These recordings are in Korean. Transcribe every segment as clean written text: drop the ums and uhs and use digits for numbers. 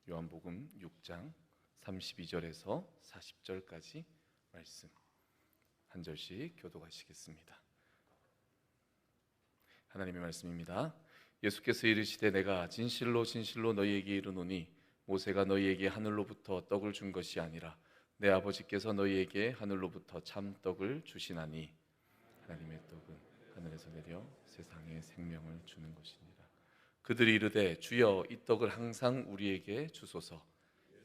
요한복음 6장 32절에서 40절까지 말씀 한 절씩 교독하시겠습니다. 하나님의 말씀입니다. 예수께서 이르시되 내가 진실로 진실로 너희에게 이르노니 모세가 너희에게 하늘로부터 떡을 준 것이 아니라 내 아버지께서 너희에게 하늘로부터 참 떡을 주시나니 하나님의 떡은 하늘에서 내려 세상에 생명을 주는 것이니라. 그들이 이르되 주여 이 떡을 항상 우리에게 주소서.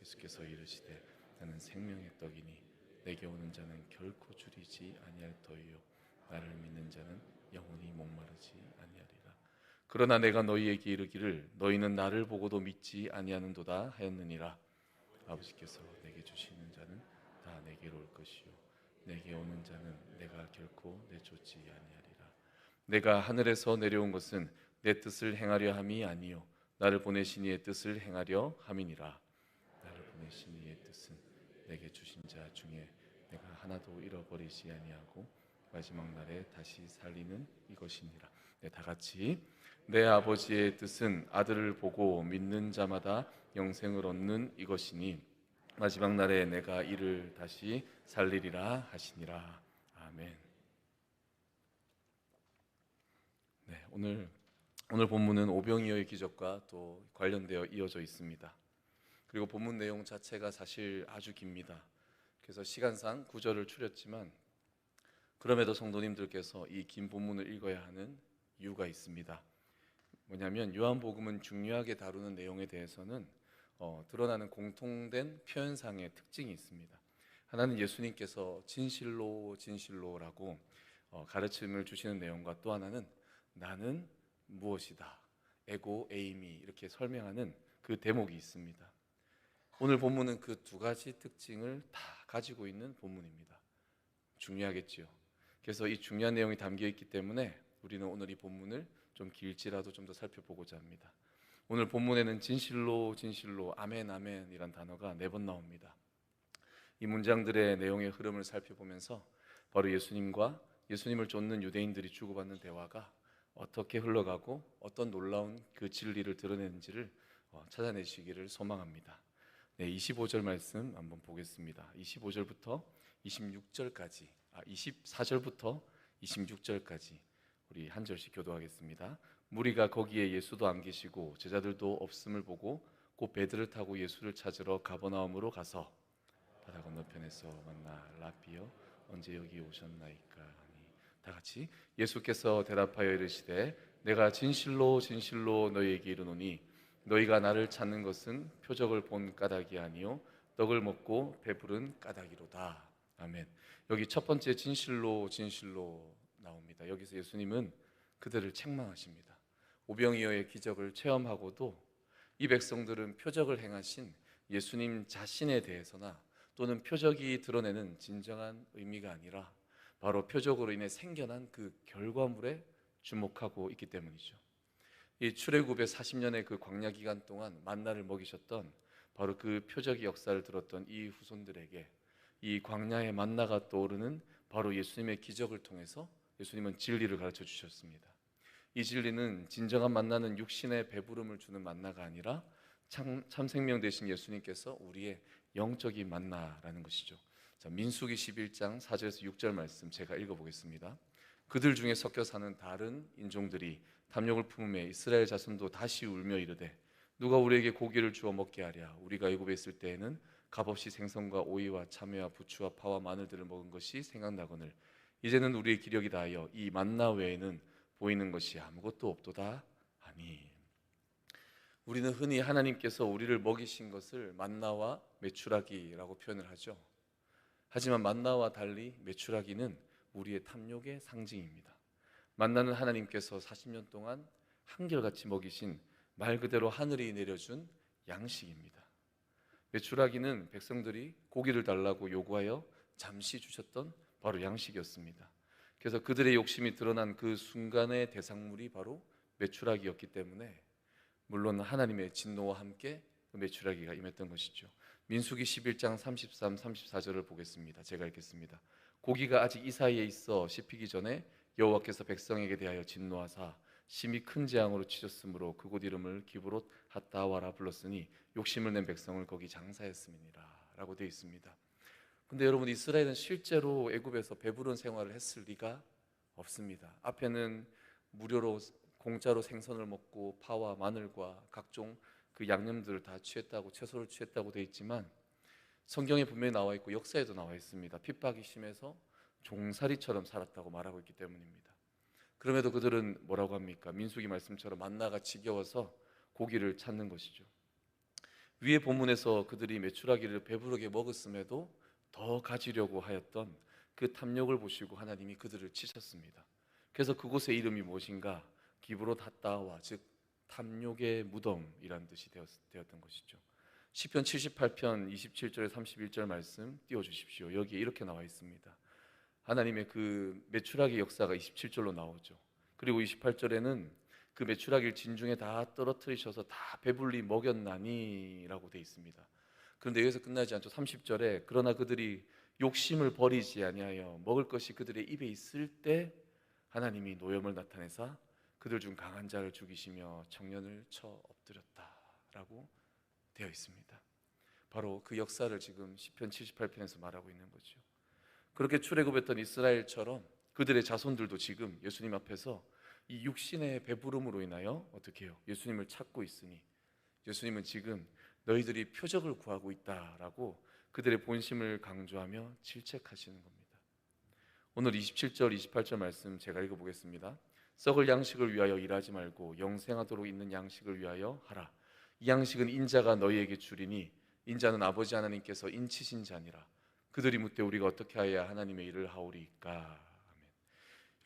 예수께서 이르시되 나는 생명의 떡이니 내게 오는 자는 결코 줄이지 아니할 터이요 나를 믿는 자는 영원히 목마르지 아니하리라. 그러나 내가 너희에게 이르기를 너희는 나를 보고도 믿지 아니하는도다 하였느니라. 아버지께서 내게 주시는 자는 다 내게로 올 것이요 내게 오는 자는 내가 결코 내쫓지 아니하리라. 내가 하늘에서 내려온 것은 내 뜻을 행하려 함이 아니요 나를 보내신 이의 뜻을 행하려 함이니라. 나를 보내신 이의 뜻은 내게 주신 자 중에 내가 하나도 잃어버리지 아니하고 마지막 날에 다시 살리는 이것이니라. 네, 다 같이 내 아버지의 뜻은 아들을 보고 믿는 자마다 영생을 얻는 이것이니 마지막 날에 내가 이를 다시 살리리라 하시니라. 아멘. 네, 오늘 본문은 오병이어의 기적과 또 관련되어 이어져 있습니다. 그리고 본문 내용 자체가 사실 아주 깁니다. 그래서 시간상 구절을 추렸지만 그럼에도 성도님들께서 이 긴 본문을 읽어야 하는 이유가 있습니다. 뭐냐면 요한복음은 중요하게 다루는 내용에 대해서는 드러나는 공통된 표현상의 특징이 있습니다. 하나는 예수님께서 진실로 진실로라고 가르침을 주시는 내용과 또 하나는 나는 무엇이다, 에고 에이미 이렇게 설명하는 그 대목이 있습니다. 오늘 본문은 그 두 가지 특징을 다 가지고 있는 본문입니다. 중요하겠지요. 그래서 이 중요한 내용이 담겨 있기 때문에 우리는 오늘 이 본문을 좀 길지라도 좀 더 살펴보고자 합니다. 오늘 본문에는 진실로 진실로 아멘 아멘이란 단어가 4번 나옵니다. 이 문장들의 내용의 흐름을 살펴보면서 바로 예수님과 예수님을 쫓는 유대인들이 주고받는 대화가 어떻게 흘러가고 어떤 놀라운 그 진리를 드러내는지를 찾아내시기를 소망합니다. 네, 25절 말씀 한번 보겠습니다. 25절부터 26절까지, 24절부터 26절까지 우리 한 절씩 교도하겠습니다. 무리가 거기에 예수도 안 계시고 제자들도 없음을 보고 곧 배들을 타고 예수를 찾으러 가버나움으로 가서 바다 건너편에서 만나 라비여 언제 여기 오셨나이까 하니 다 같이 예수께서 대답하여 이르시되 내가 진실로 진실로 너희에게 이르노니 너희가 나를 찾는 것은 표적을 본 까닭이 아니요 떡을 먹고 배부른 까닭이로다. 아멘. 여기 첫 번째 진실로 진실로 나옵니다. 여기서 예수님은 그들을 책망하십니다. 오병이어의 기적을 체험하고도 이 백성들은 표적을 행하신 예수님 자신에 대해서나 또는 표적이 드러내는 진정한 의미가 아니라 바로 표적으로 인해 생겨난 그 결과물에 주목하고 있기 때문이죠. 이 출애굽의 40년의 그 광야 기간 동안 만나를 먹이셨던 바로 그 표적의 역사를 들었던 이 후손들에게 이 광야의 만나가 떠오르는 바로 예수님의 기적을 통해서 예수님은 진리를 가르쳐 주셨습니다. 이 진리는 진정한 만나는 육신의 배부름을 주는 만나가 아니라 참 생명 되신 예수님께서 우리의 영적인 만나라는 것이죠. 자, 민수기 11장 4절에서 6절 말씀 제가 읽어보겠습니다. 그들 중에 섞여 사는 다른 인종들이 탐욕을 품음에 이스라엘 자손도 다시 울며 이르되 누가 우리에게 고기를 주어 먹게 하랴. 우리가 애굽에 있을 때에는 값없이 생선과 오이와 참외와 부추와 파와 마늘들을 먹은 것이 생각나거늘 이제는 우리의 기력이 다하여 이 만나 외에는 보이는 것이 아무것도 없도다 하니. 우리는 흔히 하나님께서 우리를 먹이신 것을 만나와 메추라기라고 표현을 하죠. 하지만 만나와 달리 메추라기는 우리의 탐욕의 상징입니다. 만나는 하나님께서 40년 동안 한결같이 먹이신 말 그대로 하늘이 내려준 양식입니다. 메추라기는 백성들이 고기를 달라고 요구하여 잠시 주셨던 바로 양식이었습니다. 그래서 그들의 욕심이 드러난 그 순간의 대상물이 바로 메추라기였기 때문에 물론 하나님의 진노와 함께 그 메추라기가 임했던 것이죠. 민수기 11장 33, 34절을 보겠습니다. 제가 읽겠습니다. 고기가 아직 이 사이에 있어 씹히기 전에 여호와께서 백성에게 대하여 진노하사 심히 큰 재앙으로 치셨으므로 그곳 이름을 기브롯 핫다와라 불렀으니 욕심을 낸 백성을 거기 장사했음이니라 라고 되어 있습니다. 근데 여러분, 이스라엘은 실제로 애굽에서 배부른 생활을 했을 리가 없습니다. 앞에는 무료로 공짜로 생선을 먹고 파와 마늘과 각종 그 양념들을 다 취했다고, 채소를 취했다고 되어 있지만 성경에 분명히 나와 있고 역사에도 나와 있습니다. 핍박이 심해서 종살이처럼 살았다고 말하고 있기 때문입니다. 그럼에도 그들은 뭐라고 합니까? 민수기 말씀처럼 만나가 지겨워서 고기를 찾는 것이죠. 위의 본문에서 그들이 메추라기를 배부르게 먹었음에도 더 가지려고 하였던 그 탐욕을 보시고 하나님이 그들을 치셨습니다. 그래서 그곳의 이름이 무엇인가? 기브롯 핫다와, 즉 탐욕의 무덤이라는 뜻이 되었던 것이죠. 시편 78편 27절에 31절 말씀 띄워주십시오. 여기에 이렇게 나와 있습니다. 하나님의 그 메추라기 역사가 27절로 나오죠. 그리고 28절에는 그 메추라기를 진중에 다 떨어뜨리셔서 다 배불리 먹였나니 라고 되어 있습니다. 그런데 여기서 끝나지 않죠. 30절에 그러나 그들이 욕심을 버리지 아니하여 먹을 것이 그들의 입에 있을 때 하나님이 노염을 나타내사 그들 중 강한 자를 죽이시며 청년을 쳐 엎드렸다라고 되어 있습니다. 바로 그 역사를 지금 시편 78편에서 말하고 있는 거죠. 그렇게 출애굽했던 이스라엘처럼 그들의 자손들도 지금 예수님 앞에서 이 육신의 배부름으로 인하여 어떻게 해요? 예수님을 찾고 있으니 예수님은 지금 너희들이 표적을 구하고 있다라고 그들의 본심을 강조하며 질책하시는 겁니다. 오늘 27절 28절 말씀 제가 읽어보겠습니다. 썩을 양식을 위하여 일하지 말고 영생하도록 있는 양식을 위하여 하라. 이 양식은 인자가 너희에게 주리니 인자는 아버지 하나님께서 인치신 자니라. 그들이 묻되 우리가 어떻게 하여야 하나님의 일을 하오리까. 아멘.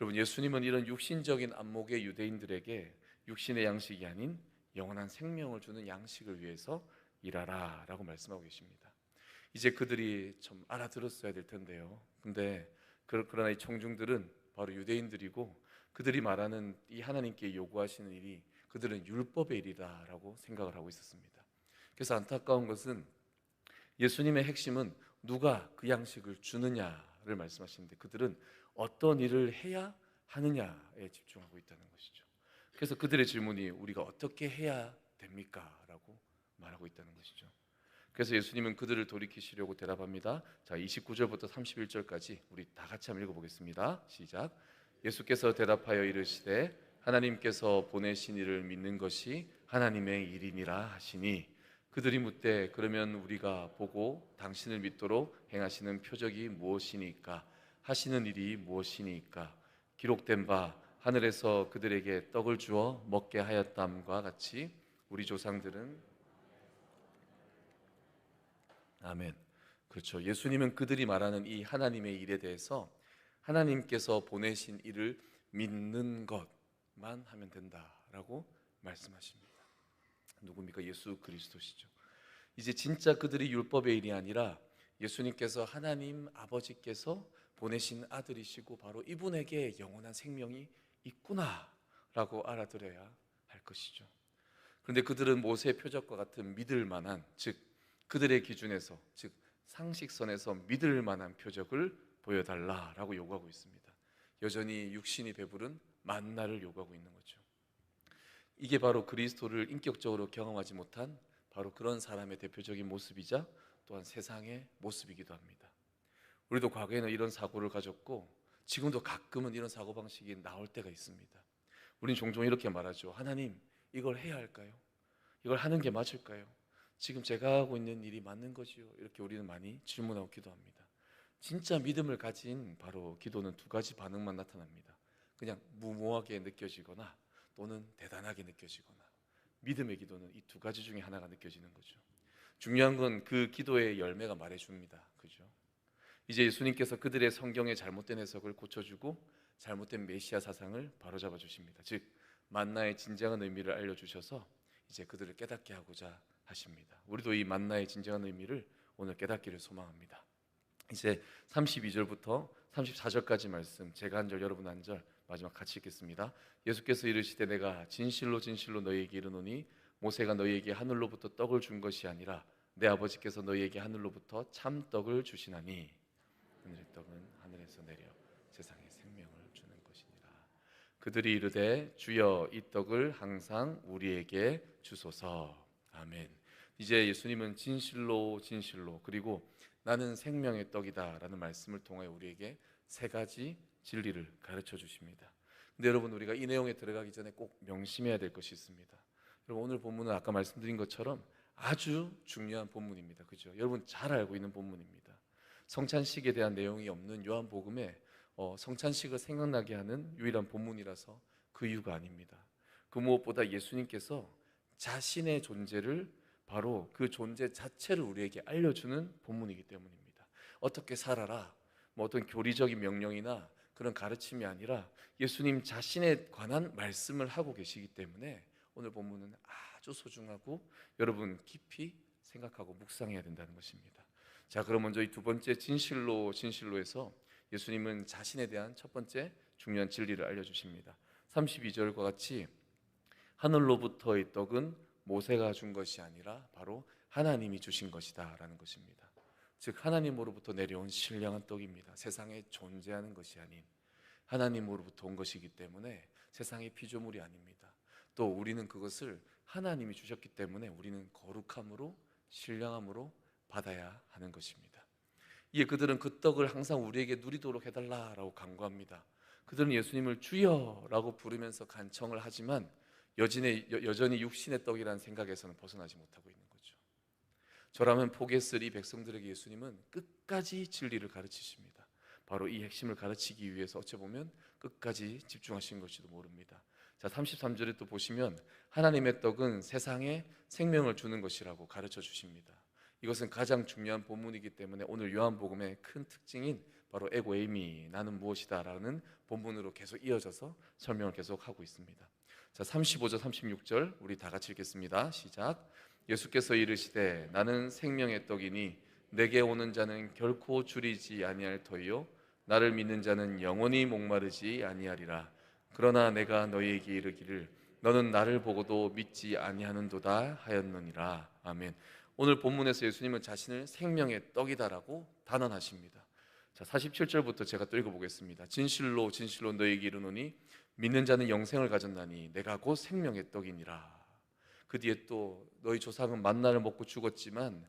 여러분, 예수님은 이런 육신적인 안목의 유대인들에게 육신의 양식이 아닌 영원한 생명을 주는 양식을 위해서 일하라 라고 말씀하고 계십니다. 이제 그들이 좀 알아들었어야 될 텐데요. 근데 그러나 이 청중들은 바로 유대인들이고 그들이 말하는 이 하나님께 요구하시는 일이 그들은 율법의 일이다라고 생각을 하고 있었습니다. 그래서 안타까운 것은 예수님의 핵심은 누가 그 양식을 주느냐를 말씀하시는데 그들은 어떤 일을 해야 하느냐에 집중하고 있다는 것이죠. 그래서 그들의 질문이 우리가 어떻게 해야 됩니까? 라고 말하고 있다는 것이죠. 그래서 예수님은 그들을 돌이키시려고 대답합니다. 자, 29절부터 31절까지 우리 다 같이 한번 읽어보겠습니다. 시작. 예수께서 대답하여 이르시되 하나님께서 보내신 이를 믿는 것이 하나님의 일이니라 하시니 그들이 묻되 그러면 우리가 보고 당신을 믿도록 행하시는 표적이 무엇이니까 하시는 일이 무엇이니까 기록된 바 하늘에서 그들에게 떡을 주어 먹게 하였담과 같이 우리 조상들은 아멘. 그렇죠. 예수님은 그들이 말하는 이 하나님의 일에 대해서 하나님께서 보내신 일을 믿는 것만 하면 된다라고 말씀하십니다. 누굽니까? 예수 그리스도시죠. 이제 진짜 그들이 율법의 일이 아니라 예수님께서 하나님 아버지께서 보내신 아들이시고 바로 이분에게 영원한 생명이 있구나라고 알아들어야 할 것이죠. 그런데 그들은 모세의 표적과 같은 믿을 만한, 즉 그들의 기준에서, 즉 상식선에서 믿을 만한 표적을 보여달라라고 요구하고 있습니다. 여전히 육신이 배부른 만나를 요구하고 있는 거죠. 이게 바로 그리스도를 인격적으로 경험하지 못한 바로 그런 사람의 대표적인 모습이자 또한 세상의 모습이기도 합니다. 우리도 과거에는 이런 사고를 가졌고 지금도 가끔은 이런 사고방식이 나올 때가 있습니다. 우린 종종 이렇게 말하죠. 하나님, 이걸 해야 할까요? 이걸 하는 게 맞을까요? 지금 제가 하고 있는 일이 맞는 거지요? 이렇게 우리는 많이 질문하고 기도합니다. 진짜 믿음을 가진 바로 기도는 두 가지 반응만 나타납니다. 그냥 무모하게 느껴지거나 또는 대단하게 느껴지거나. 믿음의 기도는 이 두 가지 중에 하나가 느껴지는 거죠. 중요한 건 그 기도의 열매가 말해줍니다. 그죠? 이제 예수님께서 그들의 성경의 잘못된 해석을 고쳐주고 잘못된 메시아 사상을 바로잡아 주십니다. 즉 만나의 진정한 의미를 알려주셔서 이제 그들을 깨닫게 하고자 하십니다. 우리도 이 만나의 진정한 의미를 오늘 깨닫기를 소망합니다. 이제 32절부터 34절까지 말씀, 제가 한 절 여러분 한 절 마지막 같이 읽겠습니다. 예수께서 이르시되 내가 진실로 진실로 너희에게 이르노니 모세가 너희에게 하늘로부터 떡을 준 것이 아니라 내 아버지께서 너희에게 하늘로부터 참 떡을 주시나니 하늘의 떡은 하늘에서 내려 세상에 생명을 주는 것이니라. 그들이 이르되 주여 이 떡을 항상 우리에게 주소서. 아멘. 이제 예수님은 진실로 진실로 그리고 나는 생명의 떡이다 라는 말씀을 통해 우리에게 세 가지 진리를 가르쳐 주십니다. 근데 여러분, 우리가 이 내용에 들어가기 전에 꼭 명심해야 될 것이 있습니다. 여러분, 오늘 본문은 아까 말씀드린 것처럼 아주 중요한 본문입니다. 그죠? 여러분 잘 알고 있는 본문입니다. 성찬식에 대한 내용이 없는 요한복음에 성찬식을 생각나게 하는 유일한 본문이라서 그 이유가 아닙니다. 그 무엇보다 예수님께서 자신의 존재를, 바로 그 존재 자체를 우리에게 알려주는 본문이기 때문입니다. 어떻게 살아라, 뭐 어떤 교리적인 명령이나 그런 가르침이 아니라 예수님 자신에 관한 말씀을 하고 계시기 때문에 오늘 본문은 아주 소중하고 여러분 깊이 생각하고 묵상해야 된다는 것입니다. 자, 그럼 먼저 이 두 번째 진실로 진실로에서 예수님은 자신에 대한 첫 번째 중요한 진리를 알려주십니다. 32절과 같이 하늘로부터의 떡은 모세가 준 것이 아니라 바로 하나님이 주신 것이다 라는 것입니다. 즉 하나님으로부터 내려온 신령한 떡입니다. 세상에 존재하는 것이 아닌 하나님으로부터 온 것이기 때문에 세상의 피조물이 아닙니다. 또 우리는 그것을 하나님이 주셨기 때문에 우리는 거룩함으로 신령함으로 받아야 하는 것입니다. 이에 그들은 그 떡을 항상 우리에게 누리도록 해달라라고 간구합니다. 그들은 예수님을 주여라고 부르면서 간청을 하지만 여전히 육신의 떡이라는 생각에서는 벗어나지 못하고 있는 거죠. 저라면 포기했을 이 백성들에게 예수님은 끝까지 진리를 가르치십니다. 바로 이 핵심을 가르치기 위해서 어찌 보면 끝까지 집중하신 것지도 모릅니다. 자, 33절에 또 보시면 하나님의 떡은 세상에 생명을 주는 것이라고 가르쳐 주십니다. 이것은 가장 중요한 본문이기 때문에 오늘 요한복음의 큰 특징인 바로 에고 에이미, 나는 무엇이다 라는 본문으로 계속 이어져서 설명을 계속 하고 있습니다. 자, 35절 36절 우리 다 같이 읽겠습니다. 시작. 예수께서 이르시되 나는 생명의 떡이니 내게 오는 자는 결코 줄이지 아니할 터이요 나를 믿는 자는 영원히 목마르지 아니하리라. 그러나 내가 너희에게 이르기를 너는 나를 보고도 믿지 아니하는도다 하였느니라. 아멘. 오늘 본문에서 예수님은 자신을 생명의 떡이다라고 단언하십니다. 자, 47절부터 제가 또 읽어보겠습니다. 진실로 진실로 너희에게 이르노니 믿는 자는 영생을 가졌나니 내가 곧 생명의 떡이니라. 그 뒤에 또 너희 조상은 만나를 먹고 죽었지만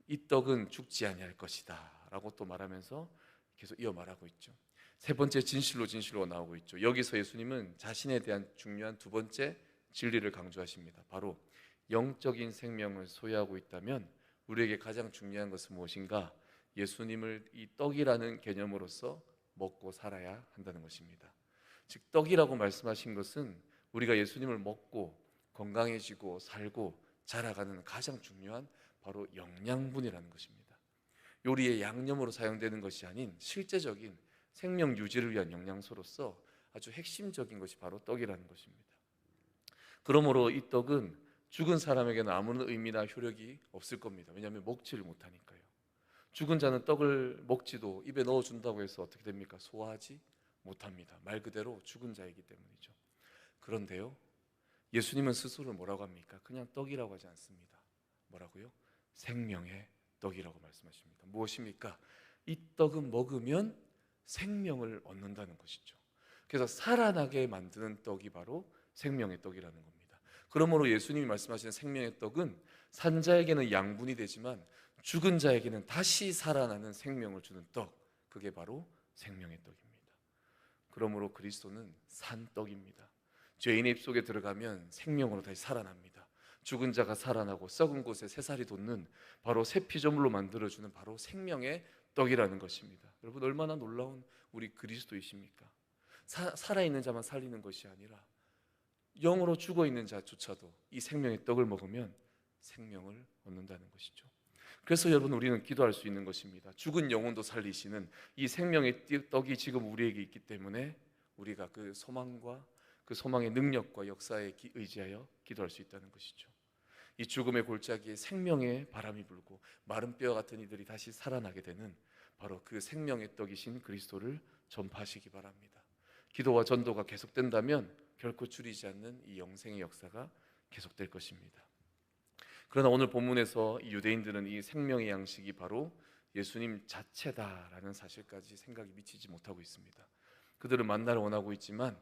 이 떡은 죽지 아니할 것이다 라고 또 말하면서 계속 이어 말하고 있죠. 세 번째 진실로 진실로 나오고 있죠. 여기서 예수님은 자신에 대한 중요한 두 번째 진리를 강조하십니다. 바로 영적인 생명을 소유하고 있다면 우리에게 가장 중요한 것은 무엇인가? 예수님을 이 떡이라는 개념으로서 먹고 살아야 한다는 것입니다. 즉 떡이라고 말씀하신 것은 우리가 예수님을 먹고 건강해지고 살고 자라가는 가장 중요한 바로 영양분이라는 것입니다. 요리의 양념으로 사용되는 것이 아닌 실제적인 생명 유지를 위한 영양소로서 아주 핵심적인 것이 바로 떡이라는 것입니다. 그러므로 이 떡은 죽은 사람에게는 아무런 의미나 효력이 없을 겁니다. 왜냐하면 먹지를 못하니까요. 죽은 자는 떡을 먹지도 입에 넣어준다고 해서 어떻게 됩니까? 소화하지 못합니다. 말 그대로 죽은 자이기 때문이죠. 그런데요, 예수님은 스스로를 뭐라고 합니까? 그냥 떡이라고 하지 않습니다. 뭐라고요? 생명의 떡이라고 말씀하십니다. 무엇입니까? 이 떡은 먹으면 생명을 얻는다는 것이죠. 그래서 살아나게 만드는 떡이 바로 생명의 떡이라는 겁니다. 그러므로 예수님이 말씀하시는 생명의 떡은 산 자에게는 양분이 되지만 죽은 자에게는 다시 살아나는 생명을 주는 떡, 그게 바로 생명의 떡입니다. 그러므로 그리스도는 산 떡입니다. 죄인의 입속에 들어가면 생명으로 다시 살아납니다. 죽은 자가 살아나고 썩은 곳에 새살이 돋는 바로 새 피조물로 만들어주는 바로 생명의 떡이라는 것입니다. 여러분 얼마나 놀라운 우리 그리스도이십니까? 살아있는 자만 살리는 것이 아니라 영으로 죽어있는 자조차도 이 생명의 떡을 먹으면 생명을 얻는다는 것이죠. 그래서 여러분 우리는 기도할 수 있는 것입니다. 죽은 영혼도 살리시는 이 생명의 떡이 지금 우리에게 있기 때문에 우리가 그 소망과 그 소망의 능력과 역사에 의지하여 기도할 수 있다는 것이죠. 이 죽음의 골짜기에 생명의 바람이 불고 마른 뼈 같은 이들이 다시 살아나게 되는 바로 그 생명의 떡이신 그리스도를 전파하시기 바랍니다. 기도와 전도가 계속된다면 결코 줄이지 않는 이 영생의 역사가 계속될 것입니다. 그러나 오늘 본문에서 이 유대인들은 이 생명의 양식이 바로 예수님 자체다라는 사실까지 생각이 미치지 못하고 있습니다. 그들은 만나를 원하고 있지만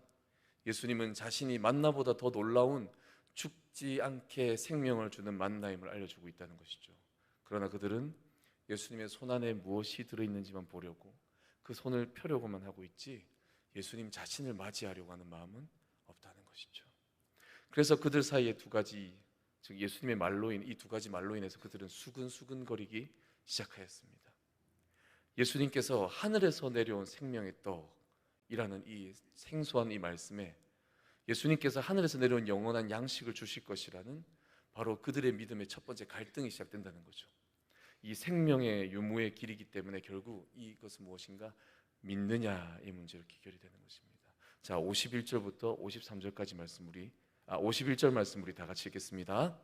예수님은 자신이 만나보다 더 놀라운 죽지 않게 생명을 주는 만나임을 알려주고 있다는 것이죠. 그러나 그들은 예수님의 손 안에 무엇이 들어있는지만 보려고 그 손을 펴려고만 하고 있지 예수님 자신을 맞이하려고 하는 마음은 없다는 것이죠. 그래서 그들 사이에 두 가지, 즉 예수님의 말로 이 두 가지 말로 인해서 그들은 수근수근거리기 시작하였습니다. 예수님께서 하늘에서 내려온 생명의 떡이라는 이 생소한 이 말씀에 예수님께서 하늘에서 내려온 영원한 양식을 주실 것이라는 바로 그들의 믿음의 첫 번째 갈등이 시작된다는 거죠. 이 생명의 유무의 길이기 때문에 결국 이것은 무엇인가 믿느냐의 문제로 귀결이 되는 것입니다. 자, 51절부터 53절까지 말씀 51절 말씀 우리 다 같이 읽겠습니다.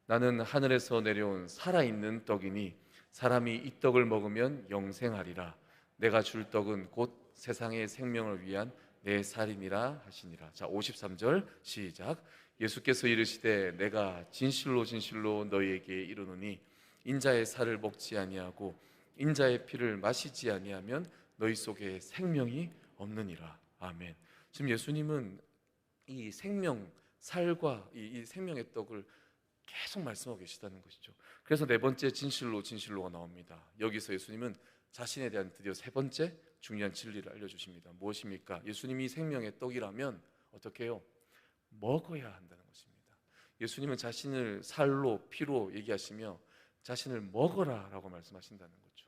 나는 하늘에서 내려온 살아있는 떡이니 사람이 이 떡을 먹으면 영생하리라. 내가 줄 떡은 곧 세상의 생명을 위한 내 살이니라 하시니라. 자, 53절 시작. 예수께서 이르시되 내가 진실로 진실로 너희에게 이르노니 인자의 살을 먹지 아니하고 인자의 피를 마시지 아니하면 너희 속에 생명이 없느니라. 아멘. 지금 예수님은 이 생명, 살과 이 생명의 떡을 계속 말씀하고 계시다는 것이죠. 그래서 네 번째 진실로 진실로가 나옵니다. 여기서 예수님은 자신에 대한 드디어 세 번째 중요한 진리를 알려주십니다. 무엇입니까? 예수님이 생명의 떡이라면 어떻게 해요? 먹어야 한다는 것입니다. 예수님은 자신을 살로 피로 얘기하시며 자신을 먹어라 라고 말씀하신다는 거죠.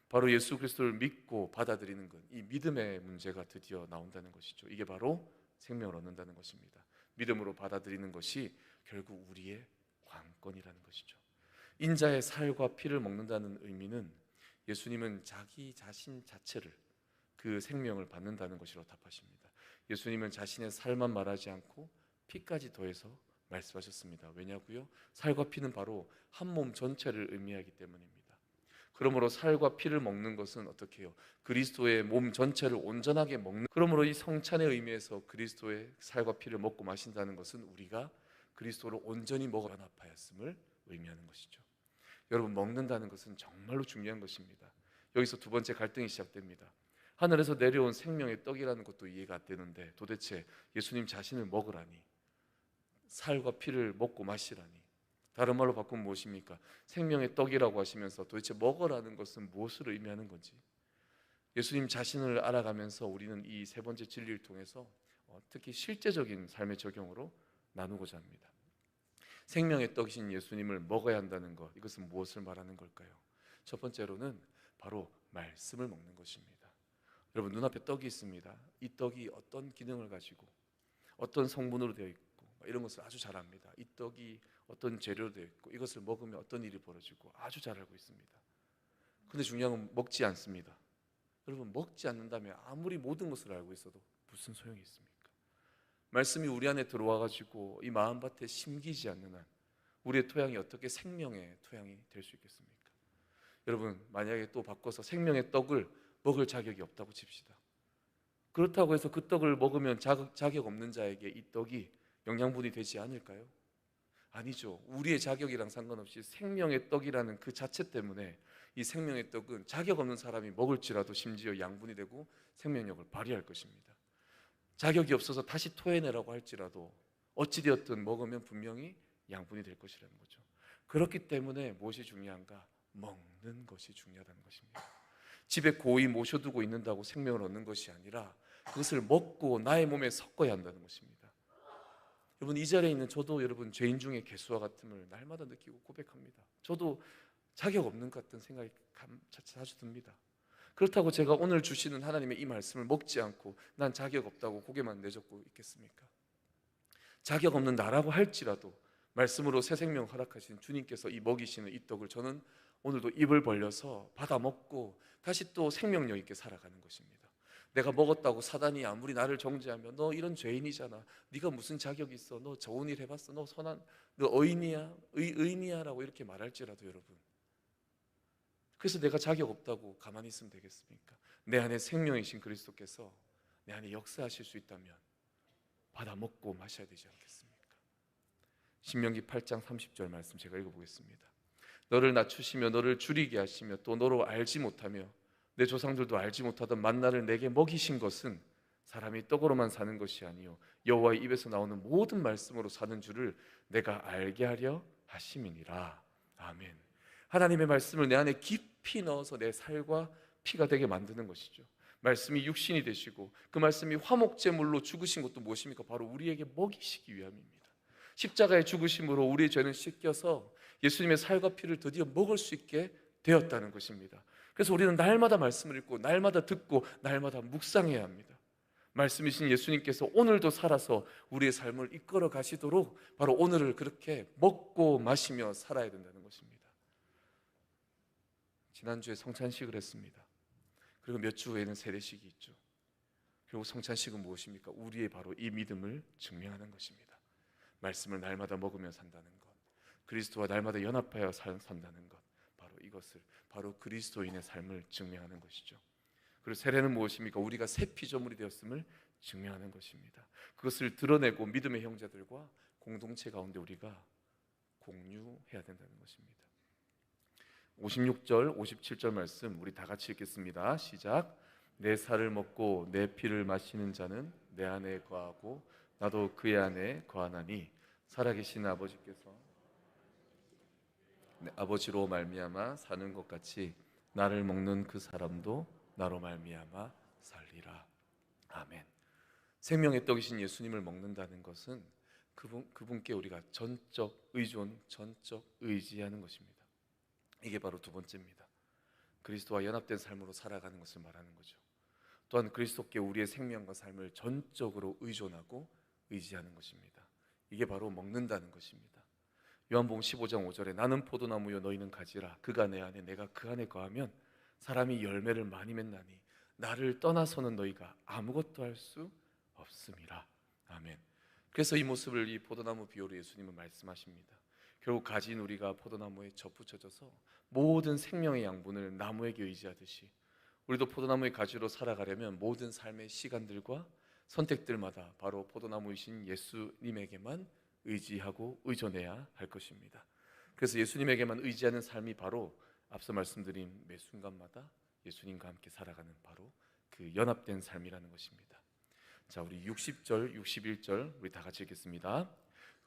바로 예수 그리스도를 믿고 받아들이는 것, 이 믿음의 문제가 드디어 나온다는 것이죠. 이게 바로 생명을 얻는다는 것입니다. 믿음으로 받아들이는 것이 결국 우리의 관건이라는 것이죠. 인자의 살과 피를 먹는다는 의미는 예수님은 자기 자신 자체를 그 생명을 받는다는 것으로 답하십니다. 예수님은 자신의 살만 말하지 않고 피까지 더해서 말씀하셨습니다. 왜냐고요? 살과 피는 바로 한 몸 전체를 의미하기 때문입니다. 그러므로 살과 피를 먹는 것은 어떻게 해요? 그리스도의 몸 전체를 온전하게 먹는, 그러므로 이 성찬의 의미에서 그리스도의 살과 피를 먹고 마신다는 것은 우리가 그리스도를 온전히 먹어 연합하였음을 의미하는 것이죠. 여러분, 먹는다는 것은 정말로 중요한 것입니다. 여기서 두 번째 갈등이 시작됩니다. 하늘에서 내려온 생명의 떡이라는 것도 이해가 안 되는데 도대체 예수님 자신을 먹으라니, 살과 피를 먹고 마시라니, 다른 말로 바꾸면 무엇입니까? 생명의 떡이라고 하시면서 도대체 먹으라는 것은 무엇을 의미하는 건지, 예수님 자신을 알아가면서 우리는 이 세 번째 진리를 통해서 특히 실제적인 삶의 적용으로 나누고자 합니다. 생명의 떡이신 예수님을 먹어야 한다는 것, 이것은 무엇을 말하는 걸까요? 첫 번째로는 바로 말씀을 먹는 것입니다. 여러분, 눈앞에 떡이 있습니다. 이 떡이 어떤 기능을 가지고 어떤 성분으로 되어 있고 이런 것을 아주 잘 압니다. 이 떡이 어떤 재료로 되어 있고 이것을 먹으면 어떤 일이 벌어지고 아주 잘 알고 있습니다. 그런데 중요한 건 먹지 않습니다. 여러분, 먹지 않는다면 아무리 모든 것을 알고 있어도 무슨 소용이 있습니까? 말씀이 우리 안에 들어와 가지고 이 마음밭에 심기지 않는 한 우리의 토양이 어떻게 생명의 토양이 될 수 있겠습니까? 여러분, 만약에 또 바꿔서 생명의 떡을 먹을 자격이 없다고 칩시다. 그렇다고 해서 그 떡을 먹으면 자격 없는 자에게 이 떡이 영양분이 되지 않을까요? 아니죠. 우리의 자격이랑 상관없이 생명의 떡이라는 그 자체 때문에 이 생명의 떡은 자격 없는 사람이 먹을지라도 심지어 양분이 되고 생명력을 발휘할 것입니다. 자격이 없어서 다시 토해내라고 할지라도 어찌되었든 먹으면 분명히 양분이 될 것이라는 거죠. 그렇기 때문에 무엇이 중요한가? 먹는 것이 중요하다는 것입니다. 집에 고이 모셔두고 있는다고 생명을 얻는 것이 아니라 그것을 먹고 나의 몸에 섞어야 한다는 것입니다. 여러분, 이 자리에 있는 저도 여러분 죄인 중에 개수와 같음을 날마다 느끼고 고백합니다. 저도 자격 없는 것 같은 생각이 자주 듭니다. 그렇다고 제가 오늘 주시는 하나님의 이 말씀을 먹지 않고 난 자격 없다고 고개만 내젓고 있겠습니까? 자격 없는 나라고 할지라도 말씀으로 새 생명 허락하신 주님께서 이 먹이시는 이 떡을 저는 오늘도 입을 벌려서 받아 먹고 다시 또 생명력 있게 살아가는 것입니다. 내가 먹었다고 사단이 아무리 나를 정죄하면 너 이런 죄인이잖아, 네가 무슨 자격 있어, 너 좋은 일 해봤어, 너 선한, 너 의인이야, 의인이야 라고 이렇게 말할지라도 여러분, 그래서 내가 자격 없다고 가만히 있으면 되겠습니까? 내 안에 생명이신 그리스도께서 내 안에 역사하실 수 있다면 받아 먹고 마셔야 되지 않겠습니까? 신명기 8장 30절 말씀 제가 읽어보겠습니다. 너를 낮추시며 너를 줄이게 하시며 또 너로 알지 못하며 내 조상들도 알지 못하던 만나를 내게 먹이신 것은 사람이 떡으로만 사는 것이 아니요 여호와의 입에서 나오는 모든 말씀으로 사는 줄을 내가 알게 하려 하심이니라. 아멘. 하나님의 말씀을 내 안에 깊이 넣어서 내 살과 피가 되게 만드는 것이죠. 말씀이 육신이 되시고 그 말씀이 화목제물로 죽으신 것도 무엇입니까? 바로 우리에게 먹이시기 위함입니다. 십자가의 죽으심으로 우리의 죄는 씻겨서 예수님의 살과 피를 드디어 먹을 수 있게 되었다는 것입니다. 그래서 우리는 날마다 말씀을 읽고 날마다 듣고 날마다 묵상해야 합니다. 말씀이신 예수님께서 오늘도 살아서 우리의 삶을 이끌어 가시도록 바로 오늘을 그렇게 먹고 마시며 살아야 된다는 것입니다. 지난주에 성찬식을 했습니다. 그리고 몇 주 후에는 세례식이 있죠. 결국 성찬식은 무엇입니까? 우리의 바로 이 믿음을 증명하는 것입니다. 말씀을 날마다 먹으며 산다는 것, 그리스도와 날마다 연합하여 산다는 것, 바로 이것을 바로 그리스도인의 삶을 증명하는 것이죠. 그리고 세례는 무엇입니까? 우리가 새 피조물이 되었음을 증명하는 것입니다. 그것을 드러내고 믿음의 형제들과 공동체 가운데 우리가 공유해야 된다는 것입니다. 56절, 57절 말씀 우리 다 같이 읽겠습니다. 시작. 내 살을 먹고 내 피를 마시는 자는 내 안에 거하고 나도 그의 안에 거하나니 살아계신 아버지께서 아버지로 말미암아 사는 것 같이 나를 먹는 그 사람도 나로 말미암아 살리라. 아멘. 생명의 떡이신 예수님을 먹는다는 것은 그분께 우리가 전적 의존, 전적 의지하는 것입니다. 이게 바로 두 번째입니다. 그리스도와 연합된 삶으로 살아가는 것을 말하는 거죠. 또한 그리스도께 우리의 생명과 삶을 전적으로 의존하고 의지하는 것입니다. 이게 바로 먹는다는 것입니다. 요한복음 15장 5절에 나는 포도나무요 너희는 가지라 그가 내 안에 내가 그 안에 거하면 사람이 열매를 많이 맺나니 나를 떠나서는 너희가 아무것도 할 수 없음이라. 아멘. 그래서 이 모습을 이 포도나무 비유로 예수님은 말씀하십니다. 결국 가진 우리가 포도나무에 접붙여져서 모든 생명의 양분을 나무에게 의지하듯이 우리도 포도나무의 가지로 살아가려면 모든 삶의 시간들과 선택들마다 바로 포도나무이신 예수님에게만 의지하고 의존해야 할 것입니다. 그래서 예수님에게만 의지하는 삶이 바로 앞서 말씀드린 매 순간마다 예수님과 함께 살아가는 바로 그 연합된 삶이라는 것입니다. 자, 우리 60절, 61절 우리 다 같이 읽겠습니다.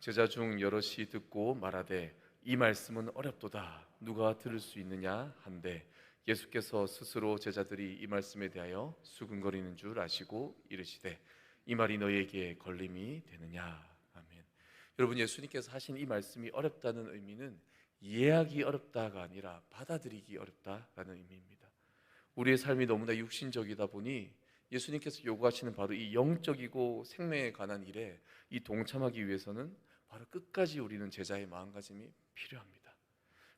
제자 중 여럿이 듣고 말하되 이 말씀은 어렵도다 누가 들을 수 있느냐 한데 예수께서 스스로 제자들이 이 말씀에 대하여 수근거리는 줄 아시고 이르시되 이 말이 너희에게 걸림이 되느냐. 아멘. 여러분, 예수님께서 하신 이 말씀이 어렵다는 의미는 이해하기 어렵다가 아니라 받아들이기 어렵다라는 의미입니다. 우리의 삶이 너무나 육신적이다 보니 예수님께서 요구하시는 바로 이 영적이고 생명에 관한 일에 이 동참하기 위해서는 바로 끝까지 우리는 제자의 마음가짐이 필요합니다.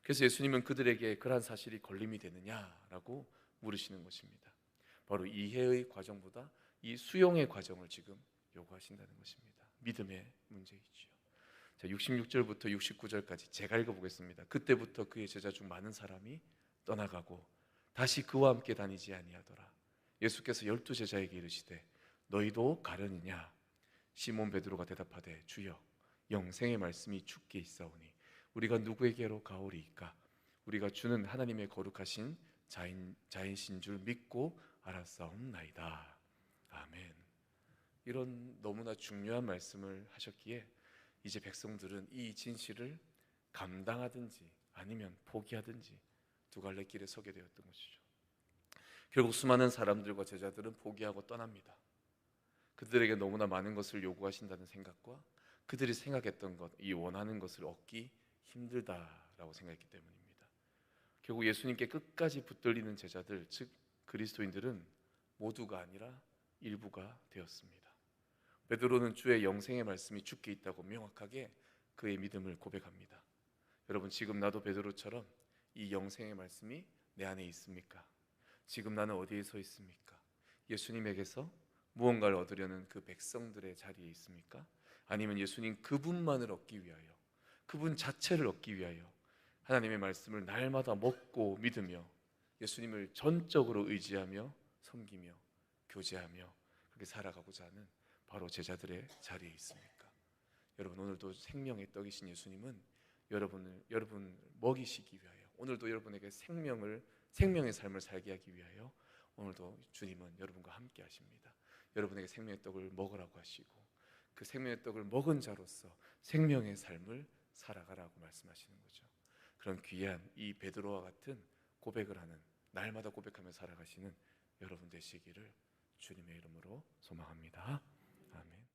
그래서 예수님은 그들에게 그러한 사실이 걸림이 되느냐라고 물으시는 것입니다. 바로 이해의 과정보다 이 수용의 과정을 지금 요구하신다는 것입니다. 믿음의 문제이지요. 자, 66절부터 69절까지 제가 읽어보겠습니다. 그때부터 그의 제자 중 많은 사람이 떠나가고 다시 그와 함께 다니지 아니하더라. 예수께서 12제자에게 이르시되 너희도 가려느냐? 시몬 베드로가 대답하되 주여 영생의 말씀이 주께 있사오니 우리가 누구에게로 가오리이까? 우리가 주는 하나님의 거룩하신 자인신 줄 믿고 알았사옵나이다. 아멘. 이런 너무나 중요한 말씀을 하셨기에 이제 백성들은 이 진실을 감당하든지 아니면 포기하든지 두 갈래 길에 서게 되었던 것이죠. 결국 수많은 사람들과 제자들은 포기하고 떠납니다. 그들에게 너무나 많은 것을 요구하신다는 생각과 그들이 생각했던 것, 이 원하는 것을 얻기 힘들다라고 생각했기 때문입니다. 결국 예수님께 끝까지 붙들리는 제자들, 즉 그리스도인들은 모두가 아니라 일부가 되었습니다. 베드로는 주의 영생의 말씀이 주께 있다고 명확하게 그의 믿음을 고백합니다. 여러분, 지금 나도 베드로처럼 이 영생의 말씀이 내 안에 있습니까? 지금 나는 어디에 서 있습니까? 예수님에게서 무언가를 얻으려는 그 백성들의 자리에 있습니까? 아니면 예수님 그분만을 얻기 위하여, 그분 자체를 얻기 위하여 하나님의 말씀을 날마다 먹고 믿으며 예수님을 전적으로 의지하며 섬기며 교제하며 그렇게 살아가고자 하는 바로 제자들의 자리에 있습니까? 여러분, 오늘도 생명의 떡이신 예수님은 여러분 먹이시기 위하여, 오늘도 여러분에게 생명의 삶을 살게 하기 위하여 오늘도 주님은 여러분과 함께 하십니다. 여러분에게 생명의 떡을 먹으라고 하시고 그 생명의 떡을 먹은 자로서 생명의 삶을 살아가라고 말씀하시는 거죠. 그런 귀한 이 베드로와 같은 고백을 하는, 날마다 고백하며 살아가시는 여러분 되시기를 주님의 이름으로 소망합니다. 아멘.